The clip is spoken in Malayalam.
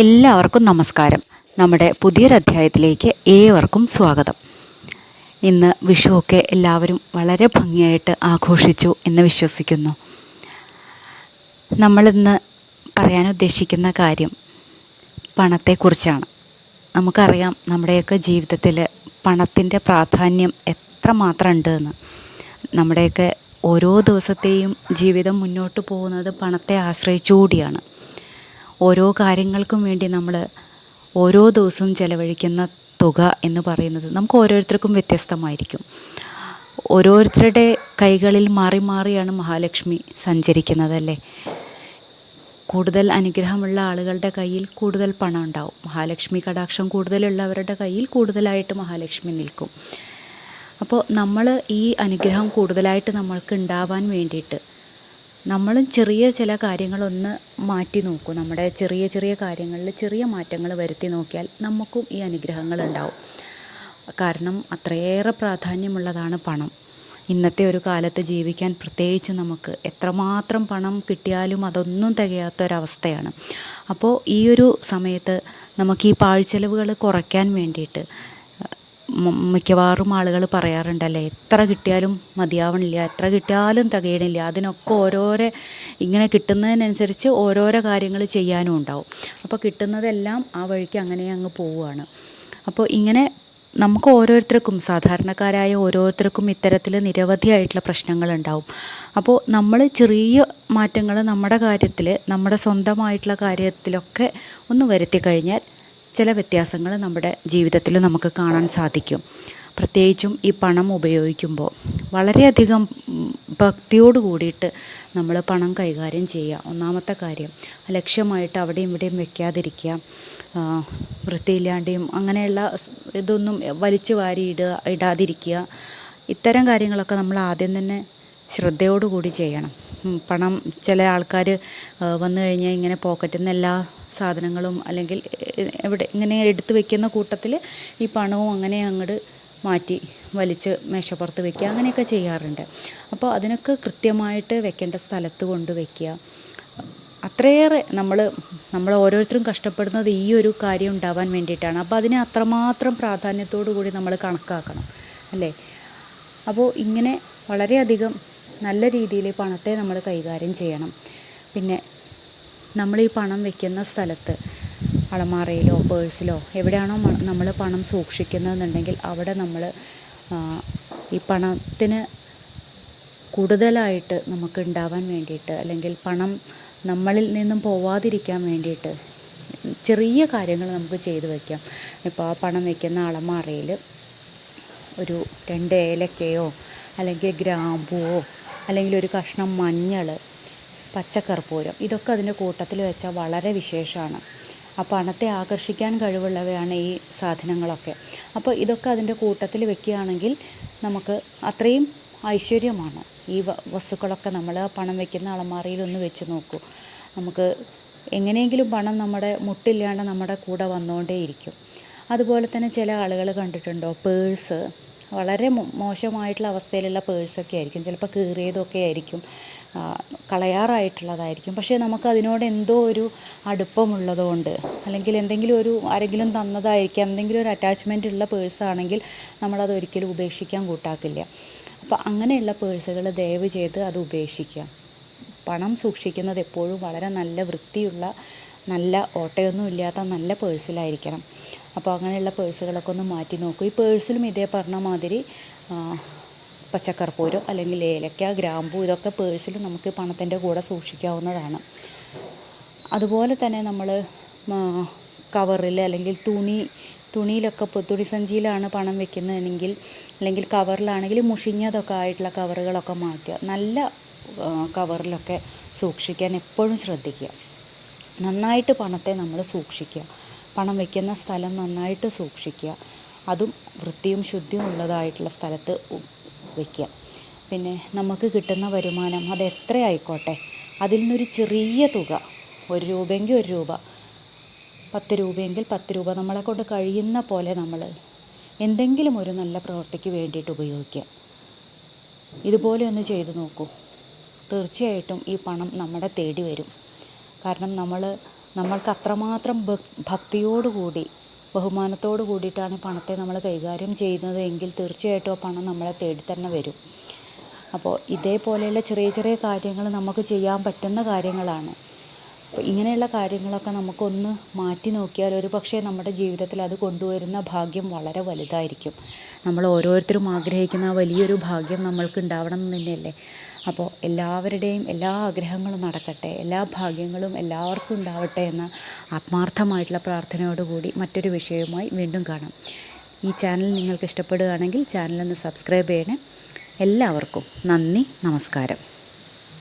എല്ലാവർക്കും നമസ്കാരം. നമ്മുടെ പുതിയൊരധ്യായത്തിലേക്ക് ഏവർക്കും സ്വാഗതം. ഇന്ന് വിഷുവൊക്കെ എല്ലാവരും വളരെ ഭംഗിയായിട്ട് ആഘോഷിച്ചു എന്ന് വിശ്വസിക്കുന്നു. നമ്മളിന്ന് പറയാൻ ഉദ്ദേശിക്കുന്ന കാര്യം പണത്തെക്കുറിച്ചാണ്. നമുക്കറിയാം നമ്മുടെയൊക്കെ ജീവിതത്തിൽ പണത്തിൻ്റെ പ്രാധാന്യം എത്രമാത്രം ഉണ്ടെന്ന്. നമ്മുടെയൊക്കെ ഓരോ ദിവസത്തെയും ജീവിതം മുന്നോട്ട് പോകുന്നത് പണത്തെ ആശ്രയിച്ചുകൂടിയാണ്. ഓരോ കാര്യങ്ങൾക്കും വേണ്ടി നമ്മൾ ഓരോ ദിവസവും ചെലവഴിക്കുന്ന തുക എന്ന് പറയുന്നത് നമുക്ക് ഓരോരുത്തർക്കും വ്യത്യസ്തമായിരിക്കും. ഓരോരുത്തരുടെ കൈകളിൽ മാറി മാറിയാണ് മഹാലക്ഷ്മി സഞ്ചരിക്കുന്നതല്ലേ. കൂടുതൽ അനുഗ്രഹമുള്ള ആളുകളുടെ കയ്യിൽ കൂടുതൽ പണം ഉണ്ടാവും. മഹാലക്ഷ്മി കടാക്ഷം കൂടുതലുള്ളവരുടെ കയ്യിൽ കൂടുതലായിട്ട് മഹാലക്ഷ്മി നിൽക്കും. അപ്പോൾ നമ്മൾ ഈ അനുഗ്രഹം കൂടുതലായിട്ട് നമ്മൾക്ക് ഉണ്ടാവാൻ വേണ്ടിയിട്ട് നമ്മളും ചെറിയ ചില കാര്യങ്ങളൊന്ന് മാറ്റി നോക്കും. നമ്മുടെ ചെറിയ ചെറിയ കാര്യങ്ങളിൽ ചെറിയ മാറ്റങ്ങൾ വരുത്തി നോക്കിയാൽ നമുക്കും ഈ അനുഗ്രഹങ്ങൾ ഉണ്ടാവും. കാരണം അത്രയേറെ പ്രാധാന്യമുള്ളതാണ് പണം. ഇന്നത്തെ ഒരു കാലത്ത് ജീവിക്കാൻ പ്രത്യേകിച്ച് നമുക്ക് എത്രമാത്രം പണം കിട്ടിയാലും അതൊന്നും തികയാത്തൊരവസ്ഥയാണ്. അപ്പോൾ ഈ ഒരു സമയത്ത് നമുക്ക് ഈ പാഴ്ചെലവുകൾ കുറയ്ക്കാൻ വേണ്ടിയിട്ട് മിക്കവാറും ആളുകൾ പറയാറുണ്ടല്ലേ, എത്ര കിട്ടിയാലും മതിയാവണില്ല, എത്ര കിട്ടിയാലും തികയണില്ല, അതിനൊക്കെ ഓരോരോ ഇങ്ങനെ കിട്ടുന്നതിനനുസരിച്ച് ഓരോരോ കാര്യങ്ങൾ ചെയ്യാനും ഉണ്ടാവും. അപ്പോൾ കിട്ടുന്നതെല്ലാം ആ വഴിക്ക് അങ്ങനെ അങ്ങ് പോവുകയാണ്. അപ്പോൾ ഇങ്ങനെ നമുക്ക് ഓരോരുത്തർക്കും, സാധാരണക്കാരായ ഓരോരുത്തർക്കും ഇത്തരത്തിൽ നിരവധിയായിട്ടുള്ള പ്രശ്നങ്ങളുണ്ടാവും. അപ്പോൾ നമ്മൾ ചെറിയ മാറ്റങ്ങൾ നമ്മുടെ കാര്യത്തിൽ, നമ്മുടെ സ്വന്തമായിട്ടുള്ള കാര്യത്തിലൊക്കെ ഒന്ന് വരുത്തി കഴിഞ്ഞാൽ ചില വ്യത്യാസങ്ങൾ നമ്മുടെ ജീവിതത്തിൽ നമുക്ക് കാണാൻ സാധിക്കും. പ്രത്യേകിച്ചും ഈ പണം ഉപയോഗിക്കുമ്പോൾ വളരെയധികം ഭക്തിയോട് കൂടിയിട്ട് നമ്മൾ പണം കൈകാര്യം ചെയ്യുക. ഒന്നാമത്തെ കാര്യം, ലക്ഷ്യമായിട്ട് അവിടെയും ഇവിടെയും വെക്കാതിരിക്കുക. വൃത്തിയില്ലാണ്ടെയും അങ്ങനെയുള്ള ഇതൊന്നും വലിച്ചു വാരി ഇടാതിരിക്കുക. ഇത്തരം കാര്യങ്ങളൊക്കെ നമ്മൾ ആദ്യം തന്നെ ശ്രദ്ധയോടുകൂടി ചെയ്യണം. പണം ചില ആൾക്കാർ വന്നു കഴിഞ്ഞാൽ ഇങ്ങനെ പോക്കറ്റിൽ നിന്ന് എല്ലാ സാധനങ്ങളും അല്ലെങ്കിൽ എവിടെ ഇങ്ങനെ എടുത്ത് വെക്കുന്ന കൂട്ടത്തിൽ ഈ പണവും അങ്ങനെ അങ്ങോട്ട് മാറ്റി വലിച്ച് മേശപ്പുറത്ത് വെക്കുക, അങ്ങനെയൊക്കെ ചെയ്യാറുണ്ട്. അപ്പോൾ അതിനൊക്കെ കൃത്യമായിട്ട് വെക്കേണ്ട സ്ഥലത്ത് കൊണ്ട് വയ്ക്കുക. അത്രയേറെ നമ്മൾ ഓരോരുത്തരും കഷ്ടപ്പെടുന്നത് ഈ ഒരു കാര്യം ഉണ്ടാവാൻ വേണ്ടിയിട്ടാണ്. അപ്പോൾ അതിനെ അത്രമാത്രം പ്രാധാന്യത്തോടു കൂടി നമ്മൾ കണക്കാക്കണം അല്ലേ. അപ്പോൾ ഇങ്ങനെ വളരെയധികം നല്ല രീതിയിൽ പണത്തെ നമ്മൾ കൈകാര്യം ചെയ്യണം. പിന്നെ നമ്മൾ ഈ പണം വെക്കുന്ന സ്ഥലത്ത്, അളമാറയിലോ പേഴ്സിലോ എവിടെയാണോ നമ്മൾ പണം സൂക്ഷിക്കുന്നതെന്നുണ്ടെങ്കിൽ അവിടെ നമ്മൾ ഈ പണത്തിന് കൂടുതലായിട്ട് നമുക്ക് ഉണ്ടാവാൻ വേണ്ടിയിട്ട്, അല്ലെങ്കിൽ പണം നമ്മളിൽ നിന്നും പോവാതിരിക്കാൻ വേണ്ടിയിട്ട് ചെറിയ കാര്യങ്ങൾ നമുക്ക് ചെയ്തു വയ്ക്കാം. ഇപ്പോൾ ആ പണം വയ്ക്കുന്ന അളമാറയിൽ ഒരു 2 ഏലക്കയോ അല്ലെങ്കിൽ ഗ്രാമ്പുവോ അല്ലെങ്കിൽ ഒരു കഷ്ണം മഞ്ഞൾ, പച്ചക്കർപ്പൂരം, ഇതൊക്കെ അതിൻ്റെ കൂട്ടത്തിൽ വെച്ചാൽ വളരെ വിശേഷമാണ്. ആ പണത്തെ ആകർഷിക്കാൻ കഴിവുള്ളവയാണ് ഈ സാധനങ്ങളൊക്കെ. അപ്പോൾ ഇതൊക്കെ അതിൻ്റെ കൂട്ടത്തിൽ വെക്കുകയാണെങ്കിൽ നമുക്ക് അത്രയും ഐശ്വര്യമാണ്. ഈ വസ്തുക്കളൊക്കെ നമ്മൾ പണം വയ്ക്കുന്ന അലമാരയിലൊന്ന് വെച്ച് നോക്കൂ. നമുക്ക് എങ്ങനെയെങ്കിലും പണം നമ്മുടെ മുട്ടില്ലാണ്ട് നമ്മുടെ കൂടെ വന്നുകൊണ്ടേയിരിക്കും. അതുപോലെ തന്നെ ചില ആളുകൾ കണ്ടിട്ടുണ്ടോ, പേഴ്സ് വളരെ മോശമായിട്ടുള്ള അവസ്ഥയിലുള്ള പേഴ്സൊക്കെ ആയിരിക്കും, ചിലപ്പോൾ കീറിയതൊക്കെ ആയിരിക്കും, കളയാറായിട്ടുള്ളതായിരിക്കും. പക്ഷേ നമുക്ക് അതിനോട് എന്തോ ഒരു അടുപ്പമുള്ളതുകൊണ്ട്, അല്ലെങ്കിൽ എന്തെങ്കിലും ആരെങ്കിലും തന്നതായിരിക്കാം, എന്തെങ്കിലും ഒരു അറ്റാച്ച്മെൻ്റ് ഉള്ള പേഴ്സാണെങ്കിൽ നമ്മളത് ഒരിക്കലും ഉപേക്ഷിക്കാൻ കൂട്ടാക്കില്ല. അപ്പോൾ അങ്ങനെയുള്ള പേഴ്സുകൾ ദയവ് ചെയ്ത് അത് ഉപേക്ഷിക്കുക. പണം സൂക്ഷിക്കുന്നത് എപ്പോഴും വളരെ നല്ല വൃത്തിയുള്ള, നല്ല ഓട്ടയൊന്നും ഇല്ലാത്ത നല്ല പേഴ്സിലായിരിക്കണം. അപ്പോൾ അങ്ങനെയുള്ള പേഴ്സുകളൊക്കെ ഒന്ന് മാറ്റി നോക്കൂ. ഈ പേഴ്സിലും ഇതേ പറഞ്ഞ മാതിരി പച്ചക്കർപ്പൂരം അല്ലെങ്കിൽ ഏലക്ക, ഗ്രാമ്പൂ, ഇതൊക്കെ പേഴ്സിൽ നമുക്ക് പണത്തിൻ്റെ കൂടെ സൂക്ഷിക്കാവുന്നതാണ്. അതുപോലെ തന്നെ നമ്മൾ കവറിൽ അല്ലെങ്കിൽ തുണിയിലൊക്കെ, തുണി സഞ്ചിയിലാണ് പണം വെക്കുന്നതെങ്കിൽ, അല്ലെങ്കിൽ കവറിലാണെങ്കിൽ മുഷിഞ്ഞതൊക്കെ ആയിട്ടുള്ള കവറുകളൊക്കെ മാറ്റുക. നല്ല കവറിലൊക്കെ സൂക്ഷിക്കാൻ എപ്പോഴും ശ്രദ്ധിക്കുക. നന്നായിട്ട് പണത്തെ നമ്മൾ സൂക്ഷിക്കുക. പണം വയ്ക്കുന്ന സ്ഥലം നന്നായിട്ട് സൂക്ഷിക്കുക. അതും വൃത്തിയും ശുദ്ധിയും ഉള്ളതായിട്ടുള്ള സ്ഥലത്ത് വയ്ക്കുക. പിന്നെ നമുക്ക് കിട്ടുന്ന വരുമാനം അത് എത്ര ആയിക്കോട്ടെ, അതിൽ നിന്നൊരു ചെറിയ തുക, 1 രൂപയെങ്കിൽ 1 രൂപ, 10 രൂപയെങ്കിൽ 10 രൂപ, നമ്മളെ കൊണ്ട് കഴിയുന്ന പോലെ നമ്മൾ എന്തെങ്കിലും ഒരു നല്ല പ്രവൃത്തിക്ക് വേണ്ടിയിട്ട് ഉപയോഗിക്കുക. ഇതുപോലെ ഒന്ന് ചെയ്തു നോക്കൂ. തീർച്ചയായിട്ടും ഈ പണം നമ്മുടെ തേടി വരും. കാരണം നമ്മൾ നമ്മൾക്ക് അത്രമാത്രം ഭക്തിയോടുകൂടി ബഹുമാനത്തോടു കൂടിയിട്ടാണ് പണത്തെ നമ്മൾ കൈകാര്യം ചെയ്യുന്നത് എങ്കിൽ തീർച്ചയായിട്ടും ആ പണം നമ്മളെ തേടി തന്നെ വരും. അപ്പോൾ ഇതേപോലെയുള്ള ചെറിയ ചെറിയ കാര്യങ്ങൾ നമുക്ക് ചെയ്യാൻ പറ്റുന്ന കാര്യങ്ങളാണ്. അപ്പോൾ ഇങ്ങനെയുള്ള കാര്യങ്ങളൊക്കെ നമുക്കൊന്ന് മാറ്റി നോക്കിയാൽ ഒരു പക്ഷേ നമ്മുടെ ജീവിതത്തിൽ അത് കൊണ്ടുവരുന്ന ഭാഗ്യം വളരെ വലുതായിരിക്കും. നമ്മൾ ഓരോരുത്തരും ആഗ്രഹിക്കുന്ന വലിയൊരു ഭാഗ്യം നമ്മൾക്ക് ഉണ്ടാവണം എന്ന് തന്നെയല്ലേ. അപ്പോൾ എല്ലാവരുടെയും എല്ലാ ആഗ്രഹങ്ങളും നടക്കട്ടെ, എല്ലാ ഭാഗ്യങ്ങളും എല്ലാവർക്കും ഉണ്ടാവട്ടെ എന്ന ആത്മാർത്ഥമായിട്ടുള്ള പ്രാർത്ഥനയോടുകൂടി മറ്റൊരു വിഷയവുമായി വീണ്ടും കാണാം. ഈ ചാനൽ നിങ്ങൾക്ക് ഇഷ്ടപ്പെടുകയാണെങ്കിൽ ചാനലൊന്ന് സബ്സ്ക്രൈബ് ചെയ്യണേ. എല്ലാവർക്കും നന്ദി, നമസ്കാരം.